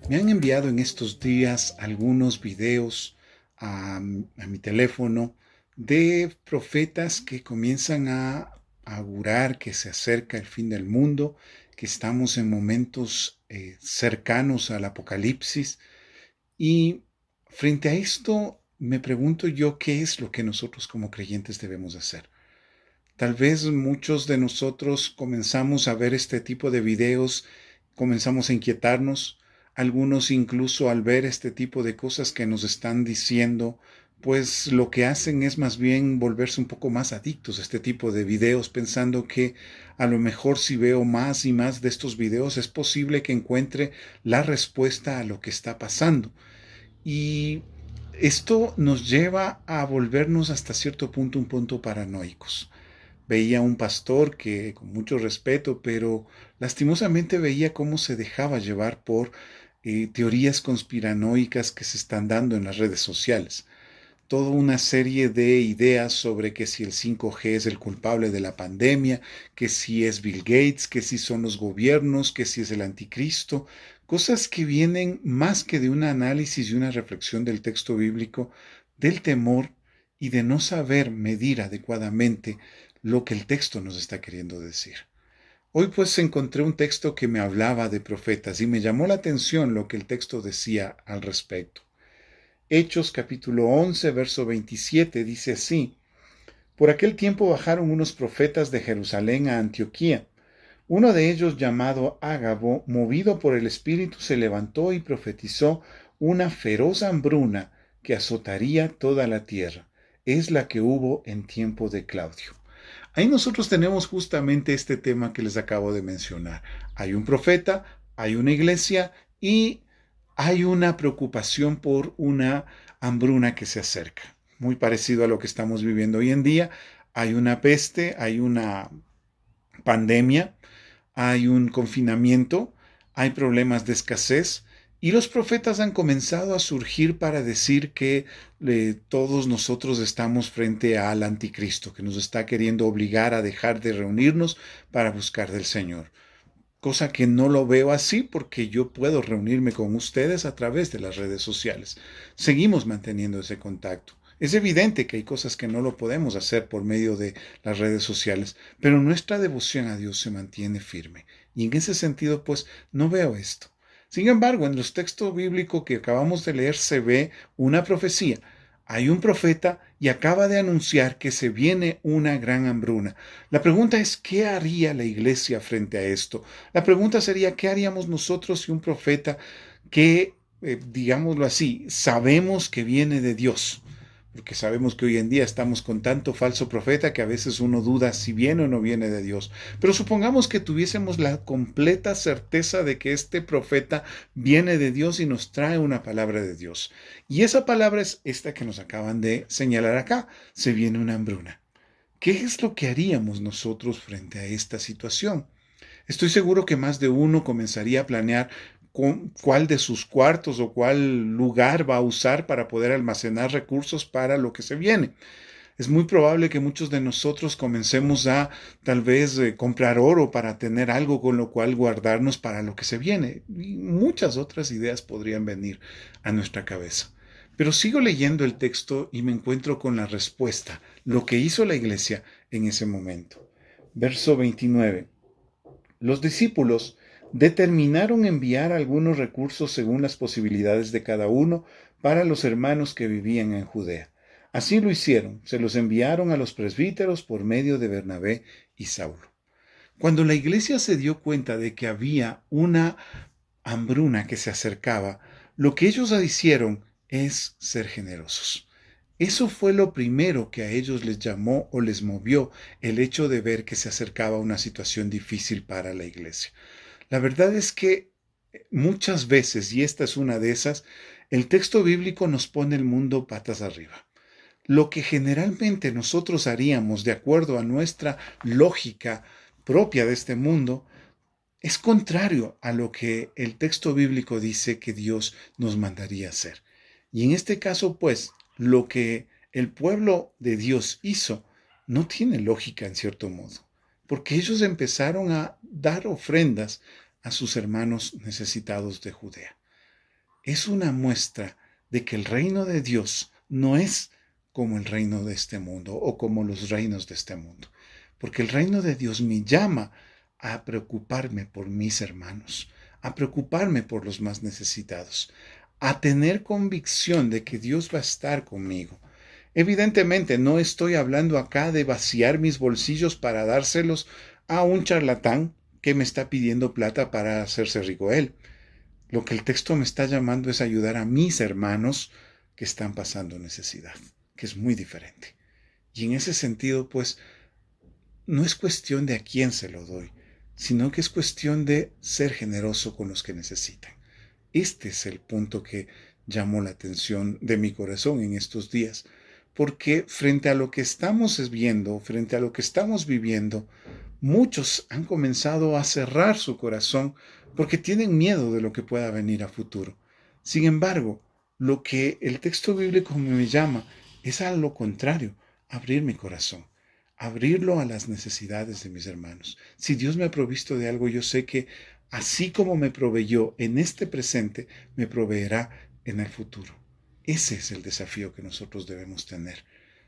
Me han enviado en estos días algunos videos a mi teléfono de profetas que comienzan a augurar que se acerca el fin del mundo, que estamos en momentos cercanos al apocalipsis. Y frente a esto me pregunto yo qué es lo que nosotros como creyentes debemos hacer. Tal vez muchos de nosotros comenzamos a ver este tipo de videos, comenzamos a inquietarnos, algunos incluso al ver este tipo de cosas que nos están diciendo, pues lo que hacen es más bien volverse un poco más adictos a este tipo de videos, pensando que a lo mejor si veo más y más de estos videos es posible que encuentre la respuesta a lo que está pasando. Y esto nos lleva a volvernos hasta cierto punto un punto paranoicos. Veía un pastor que, con mucho respeto, pero lastimosamente veía cómo se dejaba llevar por teorías conspiranoicas que se están dando en las redes sociales. Toda una serie de ideas sobre que si el 5G es el culpable de la pandemia, que si es Bill Gates, que si son los gobiernos, que si es el anticristo, cosas que vienen más que de un análisis y una reflexión del texto bíblico, del temor y de no saber medir adecuadamente lo que el texto nos está queriendo decir. Hoy pues encontré un texto que me hablaba de profetas y me llamó la atención lo que el texto decía al respecto. Hechos capítulo 11, verso 27 dice así: Por aquel tiempo bajaron unos profetas de Jerusalén a Antioquía. Uno de ellos, llamado Ágabo, movido por el Espíritu, se levantó y profetizó una feroz hambruna que azotaría toda la tierra. Es la que hubo en tiempo de Claudio. Ahí nosotros tenemos justamente este tema que les acabo de mencionar. Hay un profeta, hay una iglesia y hay una preocupación por una hambruna que se acerca. Muy parecido a lo que estamos viviendo hoy en día. Hay una peste, hay una pandemia, hay un confinamiento, hay problemas de escasez y los profetas han comenzado a surgir para decir que todos nosotros estamos frente al anticristo, que nos está queriendo obligar a dejar de reunirnos para buscar del Señor. Cosa que no lo veo así porque yo puedo reunirme con ustedes a través de las redes sociales. Seguimos manteniendo ese contacto. Es evidente que hay cosas que no lo podemos hacer por medio de las redes sociales, pero nuestra devoción a Dios se mantiene firme. Y en ese sentido, pues, no veo esto. Sin embargo, en los textos bíblicos que acabamos de leer se ve una profecía. Hay un profeta y acaba de anunciar que se viene una gran hambruna. La pregunta es, ¿qué haría la iglesia frente a esto? La pregunta sería, ¿qué haríamos nosotros si un profeta que, digámoslo así, sabemos que viene de Dios? Porque sabemos que hoy en día estamos con tanto falso profeta que a veces uno duda si viene o no viene de Dios. Pero supongamos que tuviésemos la completa certeza de que este profeta viene de Dios y nos trae una palabra de Dios. Y esa palabra es esta que nos acaban de señalar acá. Se viene una hambruna. ¿Qué es lo que haríamos nosotros frente a esta situación? Estoy seguro que más de uno comenzaría a planear cuál de sus cuartos o cuál lugar va a usar para poder almacenar recursos para lo que se viene. Es muy probable que muchos de nosotros comencemos a tal vez comprar oro para tener algo con lo cual guardarnos para lo que se viene. Y muchas otras ideas podrían venir a nuestra cabeza. Pero sigo leyendo el texto y me encuentro con la respuesta, lo que hizo la iglesia en ese momento. Verso 29. Los discípulos determinaron enviar algunos recursos según las posibilidades de cada uno para los hermanos que vivían en Judea. Así lo hicieron, se los enviaron a los presbíteros por medio de Bernabé y Saulo. Cuando la iglesia se dio cuenta de que había una hambruna que se acercaba, lo que ellos hicieron es ser generosos. Eso fue lo primero que a ellos les llamó o les movió el hecho de ver que se acercaba una situación difícil para la iglesia. La verdad es que muchas veces, y esta es una de esas, el texto bíblico nos pone el mundo patas arriba. Lo que generalmente nosotros haríamos de acuerdo a nuestra lógica propia de este mundo es contrario a lo que el texto bíblico dice que Dios nos mandaría hacer. Y en este caso, pues, lo que el pueblo de Dios hizo no tiene lógica en cierto modo, porque ellos empezaron a dar ofrendas a sus hermanos necesitados de Judea. es una muestra de que el reino de Dios no es como el reino de este mundo o como los reinos de este mundo. Porque el reino de Dios me llama a preocuparme por mis hermanos, a preocuparme por los más necesitados, a tener convicción de que Dios va a estar conmigo. Evidentemente, no estoy hablando acá de vaciar mis bolsillos para dárselos a un charlatán que me está pidiendo plata para hacerse rico él. Lo que el texto me está llamando es ayudar a mis hermanos que están pasando necesidad, que es muy diferente. Y en ese sentido, pues, no es cuestión de a quién se lo doy, sino que es cuestión de ser generoso con los que necesitan. Este es el punto que llamó la atención de mi corazón en estos días, porque frente a lo que estamos viendo, frente a lo que estamos viviendo, muchos han comenzado a cerrar su corazón porque tienen miedo de lo que pueda venir a futuro. Sin embargo, lo que el texto bíblico me llama es a lo contrario, abrir mi corazón, abrirlo a las necesidades de mis hermanos. Si Dios me ha provisto de algo, yo sé que así como me proveyó en este presente, me proveerá en el futuro. Ese es el desafío que nosotros debemos tener.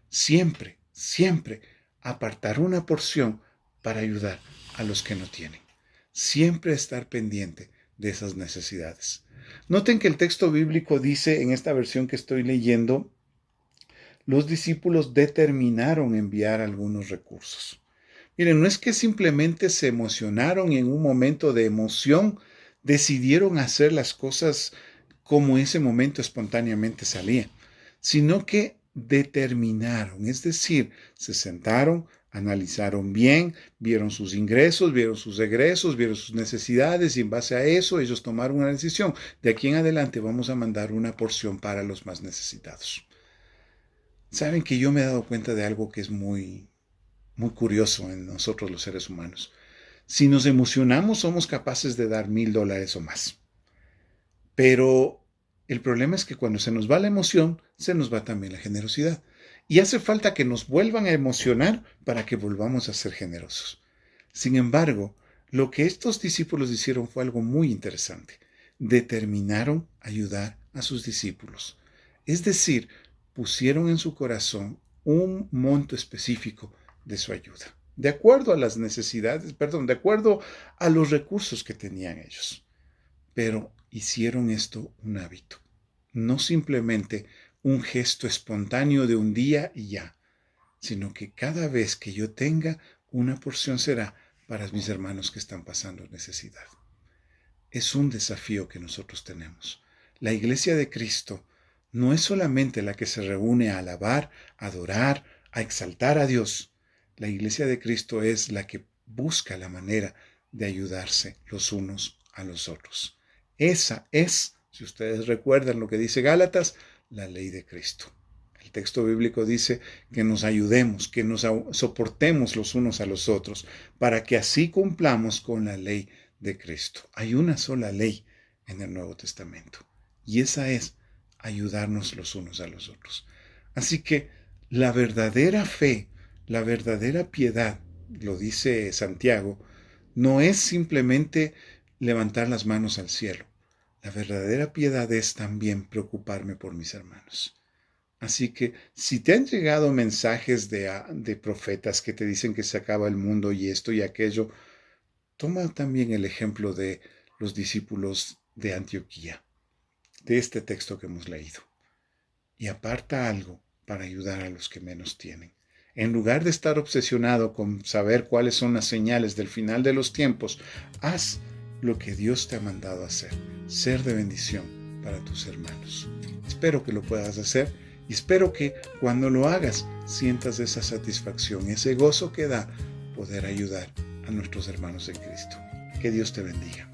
Siempre, siempre apartar una porción para ayudar a los que no tienen. Siempre estar pendiente de esas necesidades. Noten que el texto bíblico dice en esta versión que estoy leyendo, los discípulos determinaron enviar algunos recursos. Miren, no es que simplemente se emocionaron y en un momento de emoción decidieron hacer las cosas como ese momento espontáneamente salía, sino que determinaron, es decir, se sentaron, analizaron bien, vieron sus ingresos, vieron sus egresos, vieron sus necesidades y en base a eso ellos tomaron una decisión. De aquí en adelante vamos a mandar una porción para los más necesitados. Saben que yo me he dado cuenta de algo que es muy curioso en nosotros los seres humanos. Si nos emocionamos, somos capaces de dar $1,000 o más. Pero el problema es que cuando se nos va la emoción, se nos va también la generosidad. Y hace falta que nos vuelvan a emocionar para que volvamos a ser generosos. Sin embargo, lo que estos discípulos hicieron fue algo muy interesante. Determinaron ayudar a sus discípulos. Es decir, pusieron en su corazón un monto específico de su ayuda, de acuerdo a las necesidades, de acuerdo a los recursos que tenían ellos. Pero hicieron esto un hábito, no simplemente un gesto espontáneo de un día y ya, sino que cada vez que yo tenga, una porción será para mis hermanos que están pasando necesidad. Es un desafío que nosotros tenemos. La Iglesia de Cristo no es solamente la que se reúne a alabar, a adorar, a exaltar a Dios. La Iglesia de Cristo es la que busca la manera de ayudarse los unos a los otros. Esa es, si ustedes recuerdan lo que dice Gálatas, la ley de Cristo. El texto bíblico dice que nos ayudemos, que nos soportemos los unos a los otros, para que así cumplamos con la ley de Cristo. Hay una sola ley en el Nuevo Testamento, y esa es ayudarnos los unos a los otros. Así que la verdadera fe, la verdadera piedad, lo dice Santiago, no es simplemente levantar las manos al cielo. La verdadera piedad es también preocuparme por mis hermanos. Así que si te han llegado mensajes de profetas que te dicen que se acaba el mundo y esto y aquello, toma también el ejemplo de los discípulos de Antioquía, de este texto que hemos leído, y aparta algo para ayudar a los que menos tienen. En lugar de estar obsesionado con saber cuáles son las señales del final de los tiempos, haz lo que Dios te ha mandado hacer, ser de bendición para tus hermanos. Espero que lo puedas hacer y espero que cuando lo hagas sientas esa satisfacción, ese gozo que da poder ayudar a nuestros hermanos en Cristo. Que Dios te bendiga.